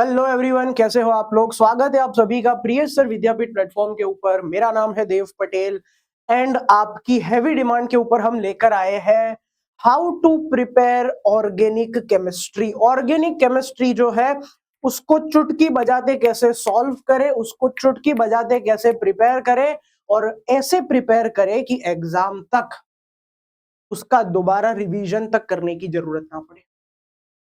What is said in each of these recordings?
Hello everyone, कैसे हो आप लोग। स्वागत है आप सभी का प्रिय सर विद्यापीठ प्लेटफॉर्म के ऊपर। मेरा नाम है देव पटेल एंड आपकी हैवी डिमांड के ऊपर हम लेकर आए हैं how to prepare organic chemistry. Organic chemistry जो है उसको चुटकी बजाते कैसे सॉल्व करें, उसको चुटकी बजाते कैसे प्रिपेयर करें और ऐसे प्रिपेयर करें कि एग्जाम तक उसका दोबारा रिवीजन तक करने की जरूरत ना पड़े।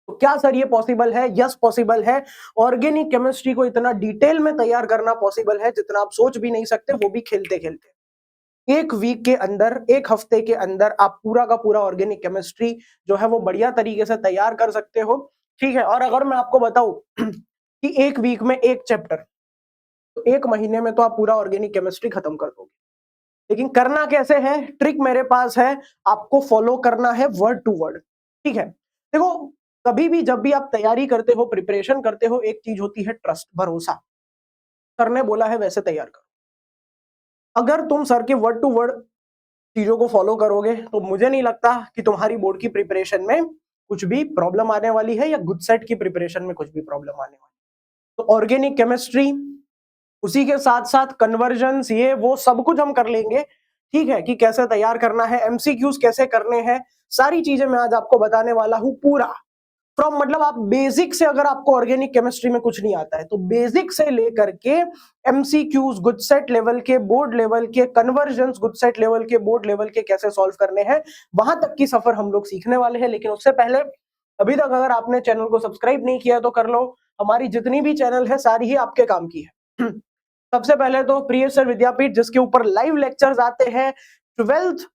तो क्या सर ये पॉसिबल है? यस पॉसिबल है। ऑर्गेनिक केमिस्ट्री को इतना डिटेल में तैयार करना पॉसिबल है जितना आप सोच भी नहीं सकते, वो भी खेलते खेलते। एक वीक के अंदर, एक हफ्ते के अंदर आप पूरा का पूरा ऑर्गेनिक केमिस्ट्री जो है वो बढ़िया तरीके से तैयार कर सकते हो। ठीक है। और अगर मैं आपको बताऊं कि एक वीक में एक चैप्टर, तो एक महीने में तो आप पूरा ऑर्गेनिक केमिस्ट्री खत्म कर दोगे। लेकिन करना कैसे है, ट्रिक मेरे पास है, आपको फॉलो करना है वर्ड टू वर्ड। ठीक है। देखो, कभी भी जब भी आप तैयारी करते हो, प्रिपरेशन करते हो, एक चीज होती है ट्रस्ट, भरोसा। सर ने बोला है वैसे तैयार करो। अगर तुम सर के वर्ड टू वर्ड चीजों को फॉलो करोगे तो मुझे नहीं लगता कि तुम्हारी बोर्ड की प्रिपरेशन में कुछ भी प्रॉब्लम आने वाली है या गुड सेट की प्रिपरेशन में कुछ भी प्रॉब्लम आने वाली है। तो ऑर्गेनिक केमिस्ट्री, उसी के साथ साथ कन्वर्जन्स, ये वो सब कुछ हम कर लेंगे। ठीक है, कि कैसे तैयार करना है, एमसीक्यूज कैसे करने हैं, सारी चीजें मैं आज आपको बताने वाला हूं पूरा। फ्रॉम मतलब आप बेसिक से, अगर आपको ऑर्गेनिक केमिस्ट्री में कुछ नहीं आता है तो बेसिक से लेकर के एमसीक्यूज गुड सेट लेवल के, बोर्ड लेवल के, कन्वर्जन्स गुड सेट लेवल के, बोर्ड लेवल के कैसे सॉल्व करने हैं, वहां तक की सफर हम लोग सीखने वाले हैं। लेकिन उससे पहले, अभी तक अगर आपने चैनल को सब्सक्राइब नहीं किया तो कर लो। हमारी जितनी भी चैनल है सारी ही आपके काम की है। सबसे पहले तो प्रिय सर विद्यापीठ, जिसके ऊपर लाइव लेक्चर्स आते हैं 12th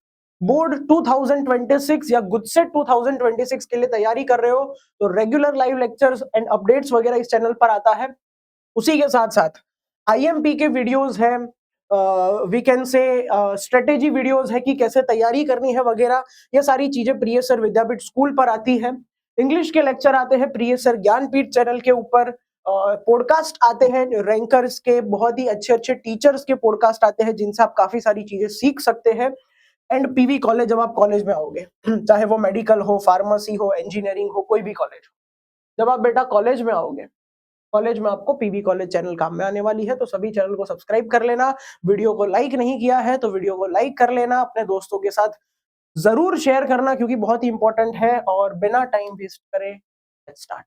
बोर्ड 2026 या गुडसेट 2026 के लिए तैयारी कर रहे हो तो regular live lectures and updates वगैरह इस चैनल पर आता है। उसी के साथ साथ आईएमपी के वीडियोस हैं, we can say strategy videos है कि कैसे तैयारी करनी है वगैरह। ये सारी चीजें प्रिय सर विद्यापीठ स्कूल पर आती है। इंग्लिश के लेक्चर आते हैं प्रिय सर ज्ञानपीठ चैनल के ऊपर। पॉडकास्ट आते हैं रैंकर्स के, बहुत ही अच्छे अच्छे टीचर्स के पॉडकास्ट आते हैं जिनसे आप काफी सारी चीजें सीख सकते हैं। एंड पीवी कॉलेज, जब आप कॉलेज में आओगे, चाहे वो मेडिकल हो, फार्मेसी हो, इंजीनियरिंग हो, कोई भी कॉलेज हो, जब आप बेटा कॉलेज में आओगे, कॉलेज में आपको पीवी कॉलेज चैनल काम में आने वाली है। तो सभी चैनल को सब्सक्राइब कर लेना। वीडियो को लाइक नहीं किया है तो वीडियो को लाइक कर लेना, अपने दोस्तों के साथ जरूर शेयर करना क्योंकि बहुत ही इंपॉर्टेंट है। और बिना टाइम वेस्ट करे let's start.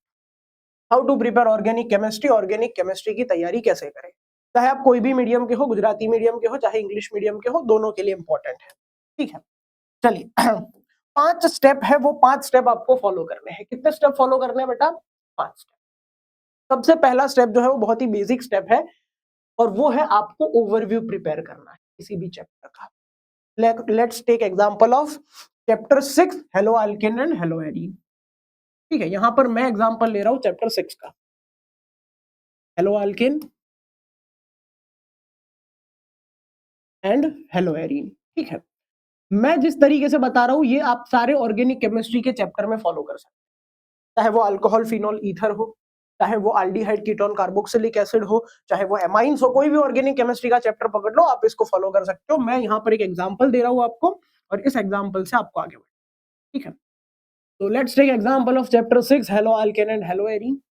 How to prepare organic chemistry. Organic chemistry की तैयारी कैसे करें, चाहे आप कोई भी मीडियम के हो, गुजराती मीडियम के हो, चाहे इंग्लिश मीडियम के हो, दोनों के लिए इंपॉर्टेंट है। ठीक है, चलिए 5 स्टेप है, वो 5 स्टेप आपको फॉलो करने हैं। कितने स्टेप फॉलो करने हैं बेटा? 5 स्टेप। सबसे पहला स्टेप जो है वो बहुत ही बेसिक स्टेप है और वो है आपको ओवरव्यू प्रिपेयर करना है किसी भी चैप्टर का। Let's take example of chapter 6 haloalkane and haloarene. ठीक है, यहां पर मैं एग्जांपल ले रहा हूं चैप्टर 6 का, hello alkane and haloarene. ठीक है, मैं जिस तरीके से बता रहा हूं ये आप सारे ऑर्गेनिक केमिस्ट्री के चैप्टर में फॉलो कर सकते हैं। चाहे वो अल्कोहल फिनोल ईथर हो, चाहे वो एल्डिहाइड कीटोन कार्बोक्सिलिक एसिड हो, चाहे वो एमाइंस हो, कोई भी ऑर्गेनिक केमिस्ट्री का चैप्टर पकड़ लो, आप इसको फॉलो कर सकते हो। मैं यहाँ पर एक एग्जांपल दे रहा हूँ आपको और इस एग्जांपल से आपको आगे बढ़ना। ठीक है, तो let's take example of chapter 6 haloalkane and haloarene.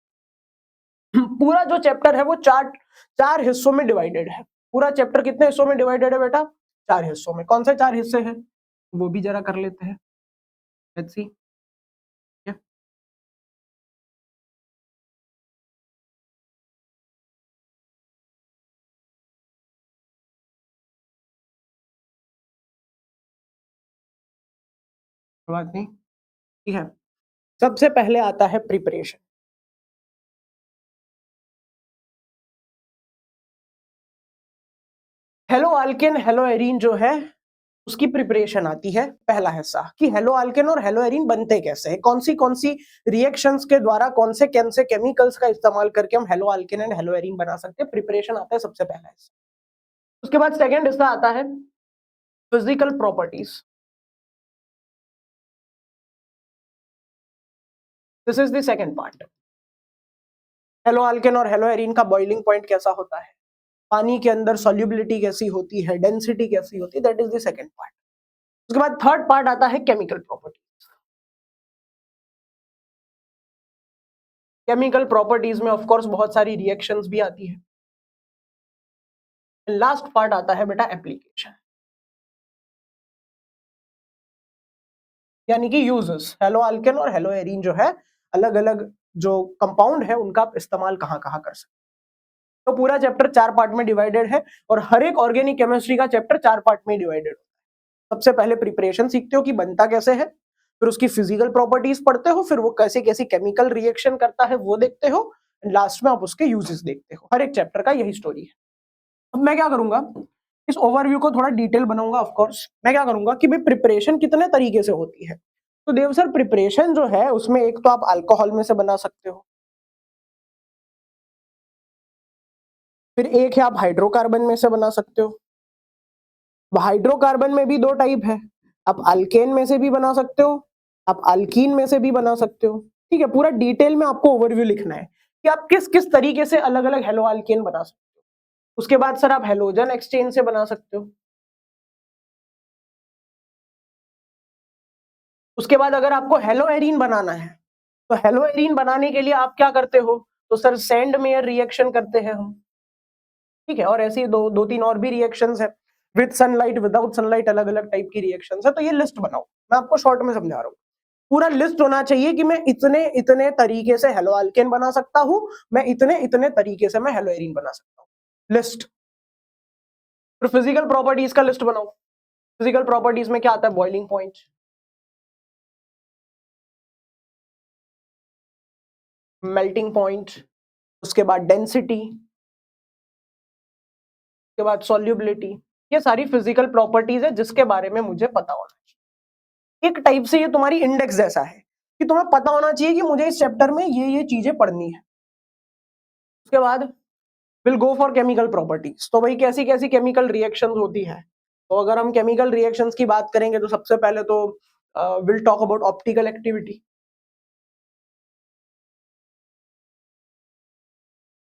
पूरा जो चैप्टर है वो चार हिस्सों में डिवाइडेड है। पूरा चैप्टर कितने हिस्सों में डिवाइडेड है बेटा? 4 हिस्सों में। कौन से 4 हिस्से हैं वो भी जरा कर लेते हैं, लेट्स सी। बात नहीं, ठीक है। सबसे पहले आता है preparation. Hello alkane hello arene जो है उसकी प्रिपरेशन आती है, पहला हिस्सा, कि हेलो अल्केन और हेलो एरीन बनते कैसे हैं, कौन सी रिएक्शंस के द्वारा, कौन से केमिकल्स का इस्तेमाल करके हम hello alkane and hello arene बना सकते हैं। प्रिपरेशन आता है सबसे पहला हिस्सा। उसके बाद सेकंड हिस्सा आता है physical properties. This is the second part. Hello alkane और हेलो एरीन का बॉइलिंग पॉइंट कैसा होता है, पानी के अंदर सॉल्युबिलिटी कैसी होती है, डेंसिटी कैसी होती है, that is the second part. उसके बाद थर्ड पार्ट आता है केमिकल प्रॉपर्टी। केमिकल प्रॉपर्टीज में ऑफ कोर्स बहुत सारी रिएक्शंस भी आती है। लास्ट पार्ट आता है बेटा एप्लीकेशन, यानी कि यूजेस। हेलो अल्केन और हेलो एरीन जो है, अलग अलग जो कंपाउंड है उनका आप इस्तेमाल कहाँ कहाँ कर सकते हैं। तो पूरा चैप्टर 4 पार्ट में डिवाइडेड है और हर एक ऑर्गेनिक केमिस्ट्री का चैप्टर 4 पार्ट में डिवाइडेड है। सबसे पहले प्रिपरेशन सीखते हो कि बनता कैसे है, फिर उसकी फिजिकल प्रॉपर्टीज पढ़ते हो, फिर वो कैसे कैसी केमिकल रिएक्शन करता है वो देखते हो, लास्ट में आप उसके यूजेस देखते हो। हर एक चैप्टर का यही स्टोरी है। अब मैं क्या करूंगा, इस ओवरव्यू को थोड़ा डिटेल बनाऊंगा। ऑफ कोर्स मैं क्या करूंगा कि भाई प्रिपरेशन कितने तरीके से होती है। तो देव सर प्रिपरेशन जो है उसमें एक तो आप अल्कोहल में से बना सकते हो, फिर एक है आप हाइड्रोकार्बन में से बना सकते हो। हाइड्रोकार्बन में भी दो टाइप है, आप अल्केन में से भी बना सकते हो, आप अल्कीन में से भी बना सकते हो। ठीक है, पूरा डिटेल में आपको ओवरव्यू लिखना है कि आप किस किस तरीके से अलग अलग हेलो अल्केन बना सकते हो। उसके बाद सर आप हेलोजन एक्सचेंज से बना सकते हो। उसके बाद अगर आपको हेलो एरीन बनाना है तो हेलो एरीन बनाने के लिए आप क्या करते हो, तो सर सेंड मेयर रिएक्शन करते हैं हम। ठीक है, और ऐसी दो दो तीन और भी रिएक्शंस है, विद सनलाइट विदाउट सनलाइट, अलग अलग टाइप की रिएक्शंस है। तो ये लिस्ट बनाओ, मैं आपको शॉर्ट में समझा रहा हूँ। पूरा लिस्ट होना चाहिए कि मैं इतने इतने तरीके से हेलो अल्केन बना सकता हूं, मैं इतने इतने तरीके से मैं हेलो एरीन बना सकता हूं। लिस्ट। फिर फिजिकल प्रॉपर्टीज का लिस्ट बनाओ। फिजिकल प्रॉपर्टीज में क्या आता है, बॉइलिंग पॉइंट, मेल्टिंग पॉइंट, उसके बाद डेंसिटी, उसके बाद सॉल्युबिलिटी। ये सारी फिजिकल प्रॉपर्टीज है जिसके बारे में मुझे पता होना चाहिए। एक टाइप से ये तुम्हारी इंडेक्स जैसा है कि तुम्हें पता होना चाहिए कि मुझे इस चैप्टर में ये चीजें पढ़नी है। उसके बाद will go for chemical properties. तो भाई कैसी कैसी केमिकल रिएक्शंस होती है, तो अगर हम केमिकल रिएक्शंस की बात करेंगे तो सबसे पहले तो will talk about optical activity.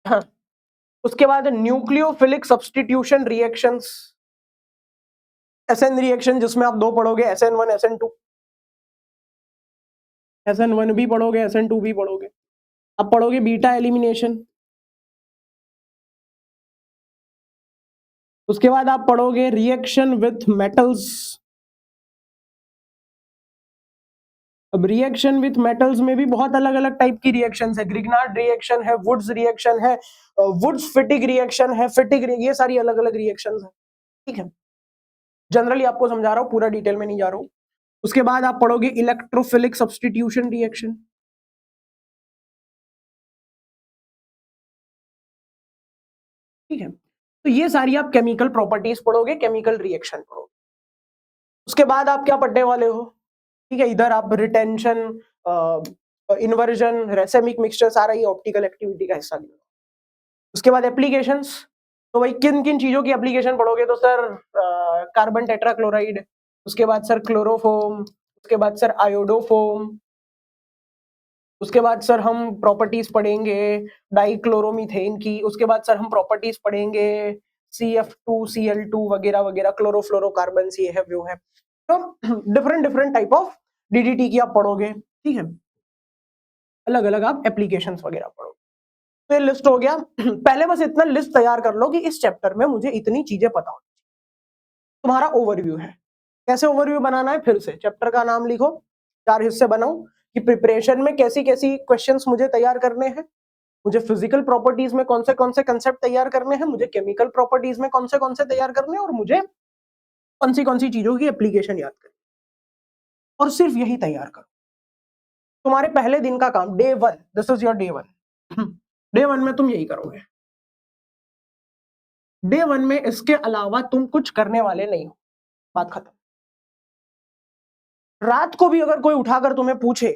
हाँ, उसके बाद nucleophilic substitution reactions, SN reaction जिसमें आप दो पढ़ोगे, SN1 SN2, SN1 भी पढ़ोगे SN2 भी पढ़ोगे। अब पढ़ोगे बीटा एलिमिनेशन। उसके बाद आप पढ़ोगे रिएक्शन विथ मेटल्स। अब रिएक्शन विथ मेटल्स में भी बहुत अलग अलग टाइप की रिएक्शंस है, ग्रिग्नार्ड रिएक्शन है, वुड्स रिएक्शन है, वुड्स फिटिक रिएक्शन है, ये सारी अलग अलग रिएक्शंस है। ठीक है, जनरली आपको समझा रहा हूं, पूरा डिटेल में नहीं जा रहा हूं। उसके बाद आप पढ़ोगे इलेक्ट्रोफिलिक सब्स्टिट्यूशन रिएक्शन। ठीक है, तो ये सारी आप केमिकल प्रॉपर्टीज पढ़ोगे, केमिकल रिएक्शन पढ़ोगे। उसके बाद आप क्या पढ़ने वाले हो, ठीक है, इधर आप रिटेंशन, इन्वर्जन, रेसेमिक मिक्सचर, सारा ये ऑप्टिकल एक्टिविटी का हिस्सा लिया। उसके बाद एप्लीकेशंस, तो भाई किन किन चीजों की एप्लीकेशन पढ़ोगे, तो सर कार्बन टेट्राक्लोराइड, उसके बाद सर क्लोरोफोम, उसके बाद सर आयोडोफोम, उसके बाद सर हम प्रॉपर्टीज पढ़ेंगे डाइक्लोरोमीथेन की, उसके बाद सर हम प्रॉपर्टीज पढ़ेंगे CF2 CL2 वगैरह वगैरह, क्लोरोफ्लोरोकार्बन ये है वो है। तो different different type of DDT की आप पढ़ोगे। ठीक है, अलग अलग आप एप्लीकेशंस वगैरह पढ़ोगे। तो ये लिस्ट हो गया। पहले बस इतना लिस्ट तैयार कर लो कि इस चैप्टर में मुझे इतनी चीजें पता हो। तुम्हारा ओवरव्यू है, कैसे ओवरव्यू बनाना है, फिर से चैप्टर का नाम लिखो, 4 हिस्से बनाओ कि प्रिपरेशन में कैसी कैसी क्वेश्चंस मुझे तैयार करने हैं, मुझे फिजिकल प्रॉपर्टीज में कौन से कंसेप्ट तैयार करने हैं, मुझे केमिकल प्रॉपर्टीज में कौन से तैयार करने हैं, और मुझे कौन सी चीजों की एप्लीकेशन याद करनी, और सिर्फ यही तैयार करो। तुम्हारे पहले दिन का काम, day 1, this is your day 1। Day 1 में तुम यही करोगे। डे 1 में इसके अलावा तुम कुछ करने वाले नहीं हो, बात खत्म। रात को भी अगर कोई उठाकर तुम्हें पूछे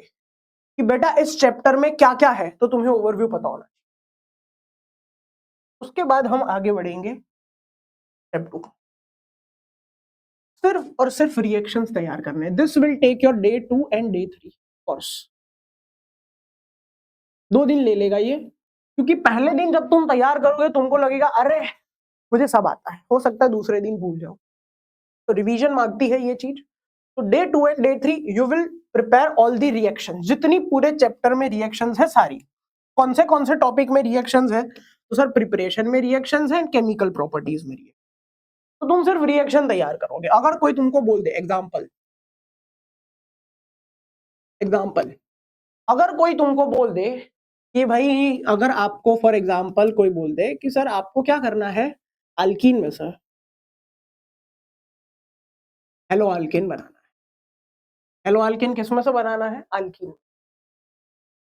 कि बेटा इस चैप्टर में क्या क्या है, तो तुम्हें ओवरव्यू पता होना चाहिए। उसके बाद हम आगे बढ़ेंगे स्टेप 2, सिर्फ और सिर्फ रिएक्शंस तैयार करने। This will take your day 2 and day 3 course. 2 दिन ले लेगा ये, क्योंकि पहले दिन जब तुम तैयार करोगे तुमको लगेगा अरे मुझे सब आता है, हो सकता है दूसरे दिन भूल जाओ, तो रिवीजन मांगती है ये चीज। तो day 2 and day 3 you will prepare all the reaction, जितनी पूरे चैप्टर में रिएक्शंस है सारी। कौन से टॉपिक में रिएक्शंस है? तो सर प्रिपरेशन में रिएक्शंस हैं, केमिकल प्रॉपर्टीज में रिएक्शन। तो तुम सिर्फ रिएक्शन तैयार करोगे। अगर कोई तुमको बोल दे, एग्जाम्पल एग्जाम्पल अगर कोई तुमको बोल दे कि भाई, अगर आपको फॉर एग्जाम्पल कोई बोल दे कि सर आपको क्या करना है, अल्कीन में सर हेलो अल्कीन बनाना है। हेलो अल्कीन किस में से बनाना है? अल्कीन।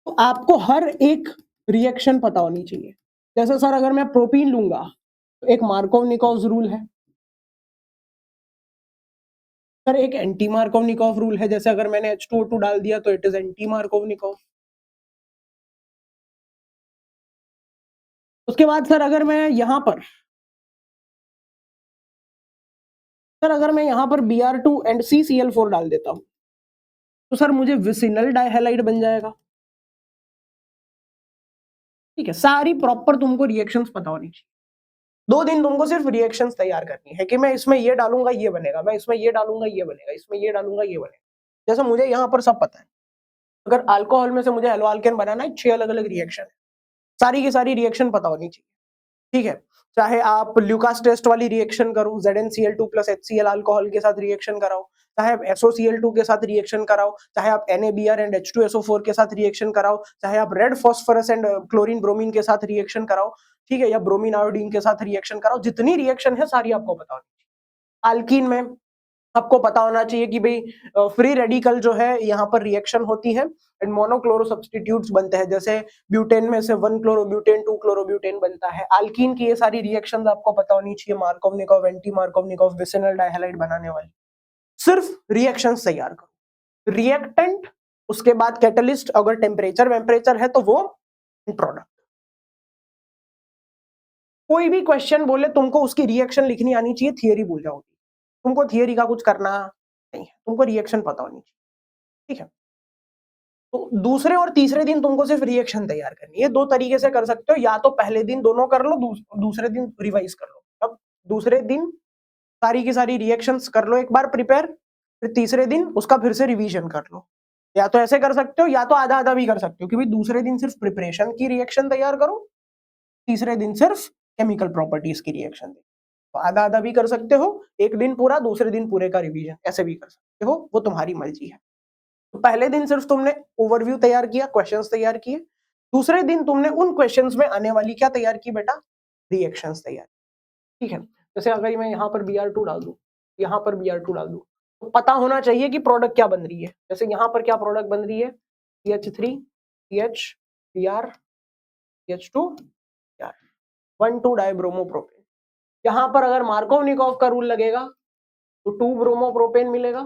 तो आपको हर एक रिएक्शन पता होनी चाहिए। जैसे सर अगर मैं प्रोपीन लूंगा तो एक मार्कोव-निकोव रूल है। सर एक एंटी मार्कोव-निकोव रूल है। जैसे अगर मैंने H2O2 डाल दिया तो इट इज एंटी मार्कोव-निकोव। उसके बाद सर अगर मैं यहां पर Br2 एंड CCl4 डाल देता हूं तो सर मुझे विसिनल डाइहैलाइड बन जाएगा। ठीक है, सारी प्रॉपर तुमको रिएक्शंस पता होनी चाहिए। 2 दिन तुमको सिर्फ रिएक्शंस तैयार करनी है कि मैं इसमें ये डालूंगा ये बनेगा, मैं इसमें ये डालूंगा ये बनेगा, इसमें ये डालूंगा ये बनेगा। जैसे मुझे यहाँ पर सब पता है। अगर अल्कोहल में से मुझे हेलो अल्केन बनाना है, 6 अलग अलग रिएक्शन है, सारी की सारी रिएक्शन पता होनी चाहिए। ठीक है, चाहे आप ल्यूकास टेस्ट वाली रिएक्शन करो, ZnCl2 प्लस HCl अल्कोहल के साथ रिएक्शन कराओ, चाहे आप SOCl2 के साथ रिएक्शन कराओ, चाहे आप NaBr एंड H2SO4 के साथ रिएक्शन कराओ, चाहे आप red phosphorus and chlorine bromine के साथ रिएक्शन कराओ, ठीक है, या ब्रोमीन आयोडीन के साथ रिएक्शन कराओ, जितनी रिएक्शन है सारी आपको पता होनी चाहिए। अल्कीन में आपको पता होना चाहिए कि भाई फ्री रेडिकल जो है यहाँ पर रिएक्शन होती है एंड मोनोक्लोरो सब्स्टिट्यूट्स बनते हैं। जैसे ब्यूटेन में से 1 क्लोरोब्यूटेन 2 क्लोरोब्यूटेन बनता है। अल्कीन की ये सारी रिएक्शंस आपको पता होनी चाहिए, मार्कोव-निकोव, एंटी मार्कोव-निकोव, विसिनल डाइहैलाइड बनाने वाली। सिर्फ रिएक्शंस तैयार करो, रिएक्टेंट, उसके बाद कैटलिस्ट, अगर टेम्परेचर वेम्परेचर है तो वो प्रोडक्ट। कोई भी क्वेश्चन बोले तुमको उसकी रिएक्शन लिखनी आनी चाहिए, थियरी भूल जाओगी। तुमको थियरी का कुछ करना नहीं है, तुमको रिएक्शन पता होनी चाहिए। ठीक है, तो दूसरे और तीसरे दिन तुमको सिर्फ रिएक्शन तैयार करनी है। 2 तरीके से कर सकते हो, या तो पहले दिन दोनों कर लो, दूसरे दिन रिवाइज कर लो। अब दूसरे दिन सारी की सारी रिएक्शंस कर लो एक बार प्रिपेयर, फिर तीसरे दिन उसका फिर से रिवीजन कर लो। या तो ऐसे कर सकते हो, या तो आधा आधा भी कर सकते हो कि भाई दूसरे दिन सिर्फ प्रिपरेशन की रिएक्शन तैयार करो, तीसरे दिन सिर्फ केमिकल प्रॉपर्टीज की रिएक्शन। तो आधा आधा भी कर सकते हो, एक दिन पूरा, दूसरे दिन पूरे का रिवीजन, ऐसे भी कर सकते हो, वो तुम्हारी मर्जी है। तो पहले दिन सिर्फ तुमने ओवरव्यू तैयार किया, क्वेश्चंस तैयार किए। दूसरे दिन तुमने उन क्वेश्चंस में आने वाली क्या तैयार की बेटा? रिएक्शंस तैयार। ठीक है, जैसे अगर मैं यहाँ पर Br2 डाल दूं, यहाँ पर Br2 डाल दूं, तो पता होना चाहिए कि प्रोडक्ट क्या बन रही है। जैसे यहाँ पर क्या प्रोडक्ट बन रही है? CH3 CH Br CH2 Br 1,2 dibromopropane. यहाँ पर अगर मार्कोव-निकोव का रूल लगेगा तो 2 ब्रोमोप्रोपेन मिलेगा,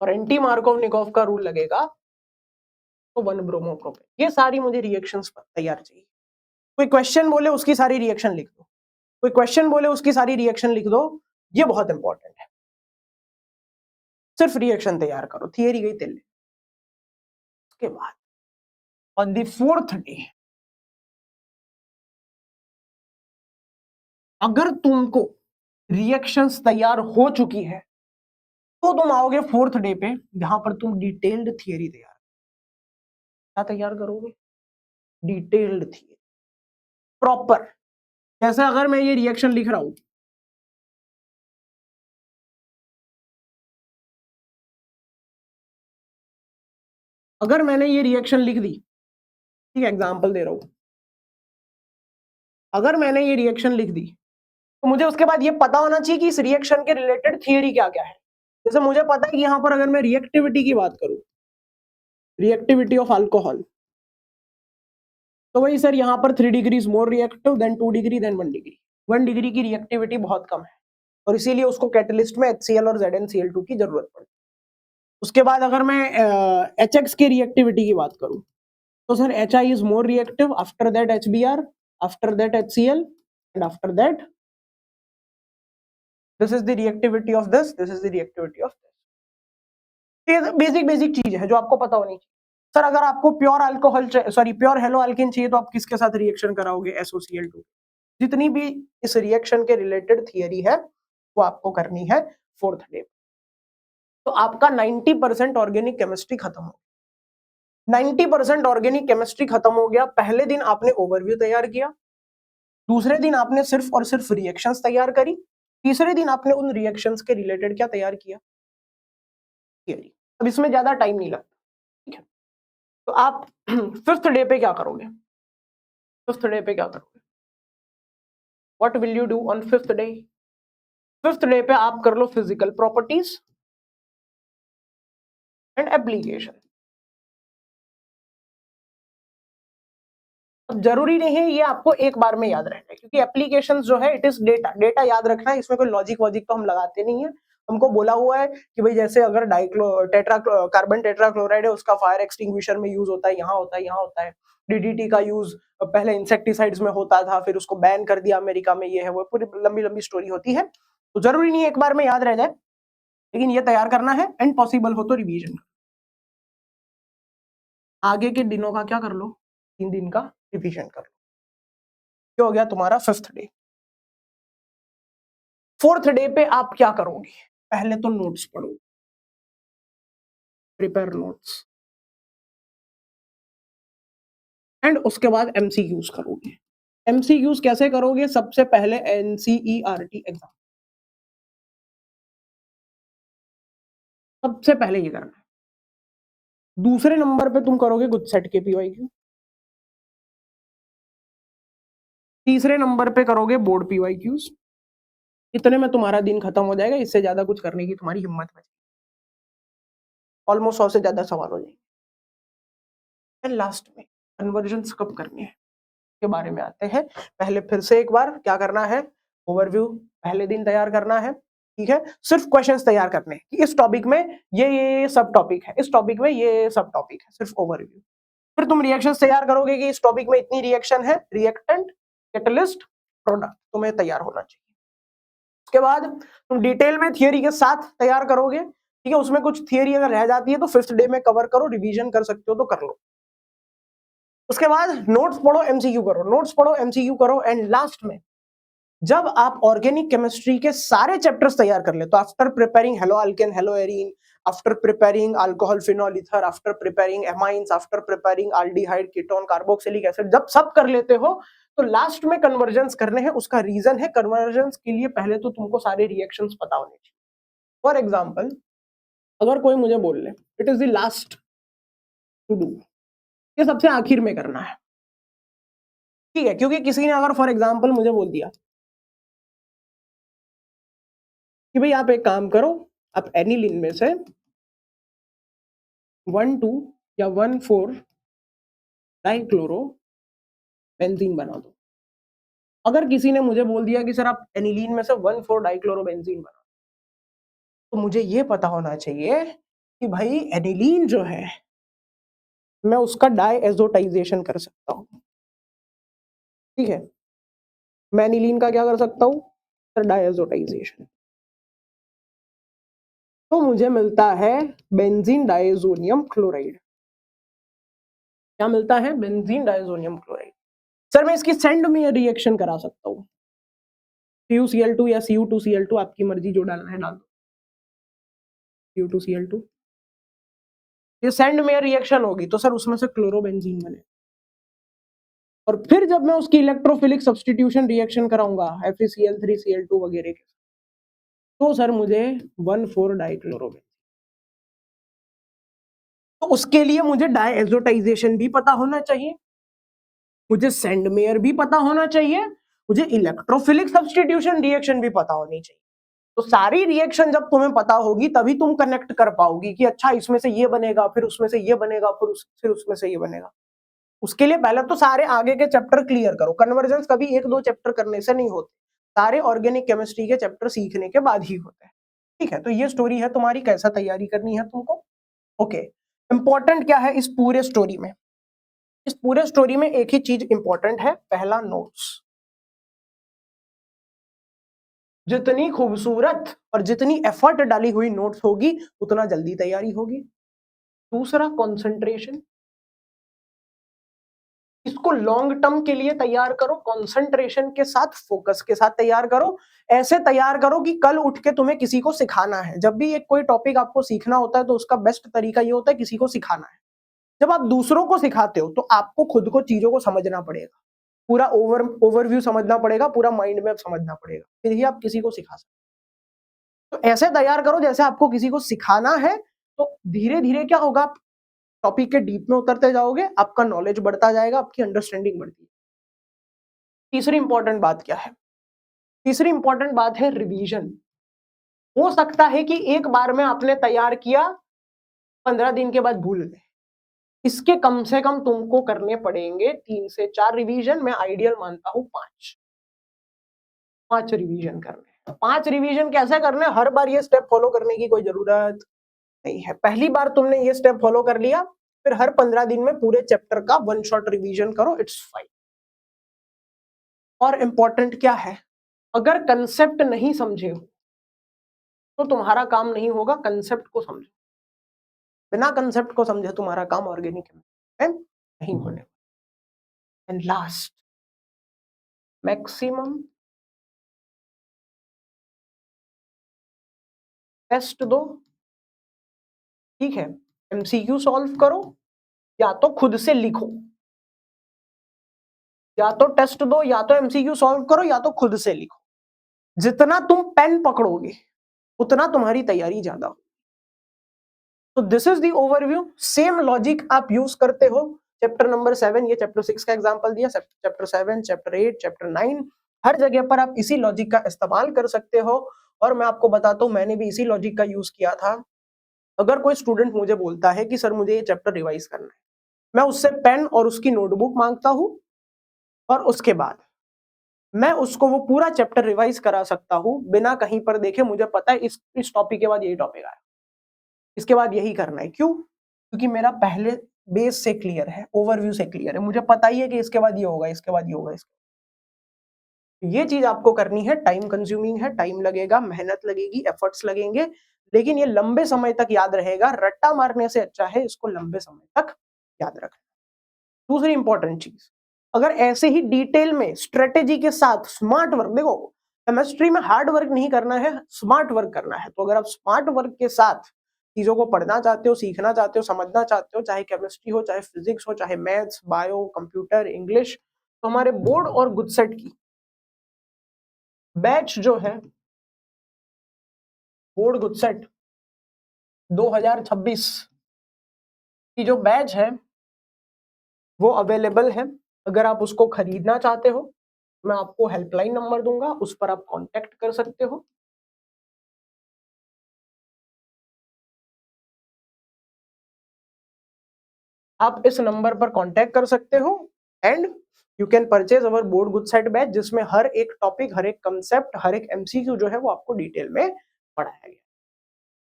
और एंटी मार्कोव-निकोव का रूल लगेगा तो 1 ब्रोमोप्रोपेन। ये सारी मुझे रिएक्शंस तैयार चाहिए। कोई क्वेश्चन बोले उसकी सारी रिएक्शन लिख दो, कोई क्वेश्चन बोले उसकी सारी रिएक्शन लिख दो, ये बहुत इंपॉर्टेंट है। सिर्फ रिएक्शन तैयार करो, थियरी गई तिल्ले। उसके बाद ऑन द 4th डे, अगर तुमको रिएक्शंस तैयार हो चुकी है तो तुम आओगे 4th डे पे, जहां पर तुम डिटेल्ड थियरी तैयार, क्या तैयार करोगे? Detailed theory, proper. जैसे अगर मैं ये रिएक्शन लिख रहा हूं, अगर मैंने ये रिएक्शन लिख दी, ठीक है, एग्जांपल दे रहा हूं, अगर मैंने ये रिएक्शन लिख दी तो मुझे उसके बाद ये पता होना चाहिए कि इस रिएक्शन के रिलेटेड थियरी क्या क्या है। जैसे मुझे पता है कि यहां पर अगर मैं रिएक्टिविटी की बात करूं, रिएक्टिविटी ऑफ अल्कोहल, तो वही सर यहाँ पर 3 degree more reactive than 2 degree than 1 degree. 1 degree की रिएक्टिविटी बहुत कम है और इसीलिए उसको कैटलिस्ट में HCl और ZnCl2 की जरूरत पड़ती है। उसके बाद अगर मैं HX की रिएक्टिविटी की बात करूं, तो sir HI is more reactive, after that HBr, after that HCl and after that this is the reactivity of this is the reactivity of this. ये बेसिक बेसिक चीज है जो आपको पता होनी चाहिए। सर अगर आपको pure alcohol, sorry pure hello alkane चाहिए तो आप किसके साथ रिएक्शन कराओगे? SOCl2। जितनी भी इस रिएक्शन के रिलेटेड थियरी है वो आपको करनी है 4th डे। तो आपका 90% ऑर्गेनिक केमिस्ट्री खत्म हो। 90% ऑर्गेनिक केमिस्ट्री खत्म हो गया। पहले दिन आपने ओवरव्यू तैयार किया, दूसरे दिन आपने सिर्फ और सिर्फ रिएक्शंस तैयार करी, तीसरे दिन आपने उन रिएक्शंस के रिलेटेड क्या तैयार किया, थियरी। अब इसमें ज्यादा टाइम नहीं लगता, ठीक है। तो आप फिफ्थ डे पे क्या करोगे? फिफ्थ डे पे क्या करोगे? What will you do on fifth day? Fifth day पे आप कर लो फिजिकल प्रॉपर्टीज एंड एप्लीकेशन। अब जरूरी नहीं है ये आपको एक बार में याद रहना है, क्योंकि एप्लीकेशंस जो है इट इज डेटा, डेटा याद रखना है, इसमें कोई लॉजिक वॉजिक तो हम लगाते नहीं है। हमको बोला हुआ है कि भाई जैसे अगर कार्बन टेट्राक्लोराइड है, उसका फायर एक्सटिंग्विशर में यूज होता है, यहाँ होता है, यहाँ होता है। डीडीटी का यूज पहले इंसेक्टिसाइड्स में होता था, फिर उसको बैन कर दिया अमेरिका में, ये है वो, पूरी लंबी लंबी स्टोरी होती है। तो जरूरी नहीं है एक बार में याद रह जाए, लेकिन ये तैयार करना है एंड पॉसिबल हो तो रिवीजन। आगे के दिनों का क्या कर लो, 3 दिन का रिवीजन कर लो। क्या हो गया तुम्हारा फिफ्थ डे। फोर्थ डे पे आप क्या करोगे? पहले तो नोट्स पढ़ो, प्रिपेयर नोट्स, एंड उसके बाद एमसीक्यूज करोगे। एमसीक्यूज कैसे करोगे? सबसे पहले एनसीईआरटी एग्जाम, सबसे पहले ये करना है। दूसरे नंबर पे तुम करोगे गुड सेट के पीवाईक्यू, तीसरे नंबर पे करोगे बोर्ड पीवाईक्यूज। इतने में तुम्हारा दिन खत्म हो जाएगा, इससे ज्यादा कुछ करने की तुम्हारी हिम्मत बचेगी। ऑलमोस्ट 100 से ज्यादा सवाल हो जाएंगे। एंड लास्ट में कन्वर्जन्स कब करनी है के बारे में आते हैं। पहले फिर से एक बार क्या करना है, ओवरव्यू पहले दिन तैयार करना है, ठीक है। सिर्फ क्वेश्चंस तैयार करने हैं कि इस टॉपिक में ये सब टॉपिक है, इस टॉपिक में ये सब टॉपिक है, सिर्फ ओवरव्यू। फिर तुम रिएक्शंस तैयार करोगे कि इस टॉपिक में इतनी रिएक्शन है, रिएक्टेंट, कैटलिस्ट, प्रोडक्ट, तुम्हें तैयार होना चाहिए। उसके बाद तुम डिटेल में थियरी के साथ तैयार करोगे, ठीक है। उसमें कुछ थियरी अगर रह जाती है तो फिफ्थ डे में कवर करो, रिवीजन कर सकते हो तो कर लो। उसके बाद नोट्स पढ़ो, एमसीक्यू करो, नोट्स पढ़ो, एमसीक्यू करो, एंड लास्ट में जब आप ऑर्गेनिक केमिस्ट्री के सारे चैप्टर्स तैयार कर ले, तो after preparing hello alkane, hello arene, after preparing alcohol phenol ether, after preparing amines, after preparing aldehyde ketone carboxylic acid, जब सब कर लेते हो तो लास्ट में कन्वर्जन्स करने हैं। उसका रीजन है, कन्वर्जन्स के लिए पहले तो तुमको सारे रिएक्शंस पता होने चाहिए। फॉर एग्जांपल अगर कोई मुझे बोल ले it is the last to do, ये सबसे आखिर में करना है, ठीक है। क्योंकि किसी ने अगर फॉर एग्जांपल मुझे बोल दिया कि भाई आप एक काम करो, आप एनिलीन में से 1,2 या 1,4 डाइक्लोरो बेंजीन बना दो। अगर किसी ने मुझे बोल दिया कि सर आप एनिलीन में से 1,4 डाइक्लोरो बेंजीन बना, तो मुझे ये पता होना चाहिए कि भाई एनिलीन जो है मैं उसका डाइएजोटाइजेशन कर सकता हूँ, ठीक है। मैं एनिलीन का क्या कर सकता हूँ सर, डाइएजोटाइजेशन। तो मुझे मिलता है बेंजीन डाइजोनियम क्लोराइड। क्या मिलता है? Benzene diazonium chloride. सर मैं इसकी सेंड में रिएक्शन करा सकता हूँ, CuCl2 या Cu2Cl2, आपकी मर्जी, जो डालना है डाल दो। Cu2Cl2, ये सेंड में रिएक्शन होगी तो सर उसमें से क्लोरोबेंजीन बने, और फिर जब मैं उसकी इलेक्ट्रोफिलिक सब्स्टिट्यूशन रिएक्शन कराऊंगा FeCl3Cl2 वगैरह के, तो सर मुझे 1,4 डाइक्लोरोबेंजीन। तो उसके लिए मुझे डाइएजोटाइजेशन भी पता होना चाहिए, मुझे सेंडमेयर भी पता होना चाहिए, मुझे इलेक्ट्रोफिलिक सब्स्टिट्यूशन रिएक्शन भी पता होनी चाहिए। तो सारी रिएक्शन जब तुम्हें पता होगी तभी तुम कनेक्ट कर पाओगी कि अच्छा इसमें से ये बनेगा, फिर उसमें से ये बनेगा, फिर उसमें से ये बनेगा। उसके लिए पहले तो सारे आगे के चैप्टर क्लियर करो। कन्वर्जेंस कभी 1-2 चैप्टर करने से नहीं होते, सारे ऑर्गेनिक केमिस्ट्री के चैप्टर सीखने के बाद ही होते हैं, ठीक है। तो ये स्टोरी है तुम्हारी, कैसा तैयारी करनी है तुमको, ओके। इंपॉर्टेंट क्या है इस पूरे स्टोरी में? इस पूरे स्टोरी में एक ही चीज इंपॉर्टेंट है, पहला नोट्स। जितनी खूबसूरत और जितनी एफर्ट डाली हुई नोट्स होगी उतना जल्दी तैयारी होगी। दूसरा कंसंट्रेशन, इसको लॉन्ग टर्म के लिए तैयार करो, कंसंट्रेशन के साथ, फोकस के साथ तैयार करो। ऐसे तैयार करो कि कल उठ के तुम्हें किसी को सिखाना है। जब भी एक कोई टॉपिक आपको सीखना होता है तो उसका बेस्ट तरीका ये होता है किसी को सिखाना है। जब आप दूसरों को सिखाते हो तो आपको खुद को चीजों को समझना पड़ेगा, पूरा ओवरव्यू समझना पड़ेगा, पूरा माइंड मैप समझना पड़ेगा, फिर ही आप किसी को सिखा सकते हो। तो ऐसे तैयार करो जैसे आपको किसी को सिखाना है, तो धीरे धीरे क्या होगा, आप टॉपिक के डीप में उतरते जाओगे, आपका नॉलेज बढ़ता जाएगा, आपकी अंडरस्टैंडिंग बढ़ती है। तीसरी इंपॉर्टेंट बात क्या है? तीसरी इंपॉर्टेंट बात है रिवीजन। हो सकता है कि एक बार में आपने तैयार किया, 15 दिन के बाद भूल गए, इसके कम से कम तुमको करने पड़ेंगे 3 से 4 रिवीजन। मैं आइडियल मानता हूं 5 रिवीजन करने। 5 रिवीजन कैसे करने? हर बार ये स्टेप फॉलो करने की कोई जरूरत नहीं है। पहली बार तुमने ये स्टेप फॉलो कर लिया, फिर हर 15 दिन में पूरे चैप्टर का 1 शॉट रिवीजन करो, इट्स फाइन। और इंपॉर्टेंट क्या है, अगर कंसेप्ट नहीं समझे हो तो तुम्हारा काम नहीं होगा, कंसेप्ट को समझो। बिना कंसेप्ट को समझे तुम्हारा काम ऑर्गेनिक है नहीं होने। एंड लास्ट, मैक्सिमम टेस्ट दो, ठीक है, एमसीक्यू सॉल्व करो या तो खुद से लिखो। या तो टेस्ट दो, या तो एमसीक्यू सॉल्व करो, या तो खुद से लिखो। जितना तुम पेन पकड़ोगे उतना तुम्हारी तैयारी ज्यादा हो। तो this is the overview. Same logic आप यूज करते हो चैप्टर नंबर 7, ये चैप्टर 6 का एग्जांपल दिया, चैप्टर 7, चैप्टर 8, चैप्टर 9, हर जगह पर आप इसी लॉजिक का इस्तेमाल कर सकते हो। और मैं आपको बताता हूं, मैंने भी इसी लॉजिक का यूज किया था। अगर कोई स्टूडेंट मुझे बोलता है कि सर मुझे ये चैप्टर रिवाइज करना है, मैं उससे पेन और उसकी नोटबुक मांगता हूं, और उसके बाद मैं उसको वो पूरा चैप्टर रिवाइज करा सकता हूं बिना कहीं पर देखे। मुझे पता है इस टॉपिक के बाद यही टॉपिक आया, इसके बाद यही करना है। क्यों? क्योंकि मेरा पहले बेस से क्लियर है, ओवरव्यू से क्लियर है, मुझे पता ही है कि इसके बाद ये होगा, इसके बाद ये होगा। ये चीज आपको करनी है, टाइम कंज्यूमिंग है, टाइम लगेगा, मेहनत लगेगी, एफर्ट्स लगेंगे, लेकिन ये लंबे समय तक याद रहेगा। रट्टा मारने से अच्छा है इसको लंबे समय तक याद रखना। दूसरी इंपॉर्टेंट चीज, अगर ऐसे ही डिटेल में स्ट्रेटेजी के साथ स्मार्ट वर्क, देखो केमिस्ट्री में हार्ड वर्क नहीं करना है, स्मार्ट वर्क करना है। तो अगर आप स्मार्ट वर्क के साथ चीजों को पढ़ना चाहते हो, सीखना चाहते हो, समझना चाहते हो, चाहे केमिस्ट्री हो, चाहे फिजिक्स हो, चाहे मैथ्स, बायो, कंप्यूटर, इंग्लिश, तो हमारे बोर्ड और गुडसेट की बैच जो है, बोर्ड गुडसेट 2026 की जो बैच है वो अवेलेबल है। अगर आप उसको खरीदना चाहते हो, मैं आपको हेल्पलाइन नंबर दूंगा, उस पर आप कांटेक्ट कर सकते हो। आप इस नंबर पर कांटेक्ट कर सकते हो and you can purchase our board good set batch, जिसमें हर एक टॉपिक, हर एक कंसेप्ट, हर एक एमसीक्यू जो है वो आपको डिटेल में पढ़ाया गया।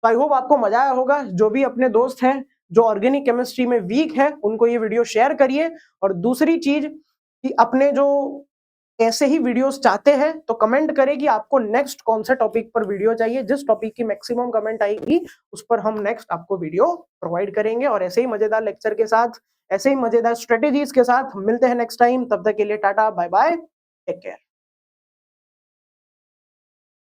तो आई होप आपको मजा आया होगा। जो भी अपने दोस्त हैं जो ऑर्गेनिक केमिस्ट्री में वीक है, उनको ये वीडियो शेयर करिए। और दूसरी चीज कि अपने जो ऐसे ही वीडियोस चाहते हैं तो कमेंट करें कि आपको नेक्स्ट कौन से टॉपिक पर वीडियो चाहिए। जिस टॉपिक की मैक्सिमम कमेंट आएगी उस पर हम नेक्स्ट आपको वीडियो प्रोवाइड करेंगे। और ऐसे ही मजेदार लेक्चर के साथ, ऐसे ही मजेदार स्ट्रेटेजीज के साथ मिलते हैं नेक्स्ट टाइम। तब तक के लिए tata, bye bye, take care.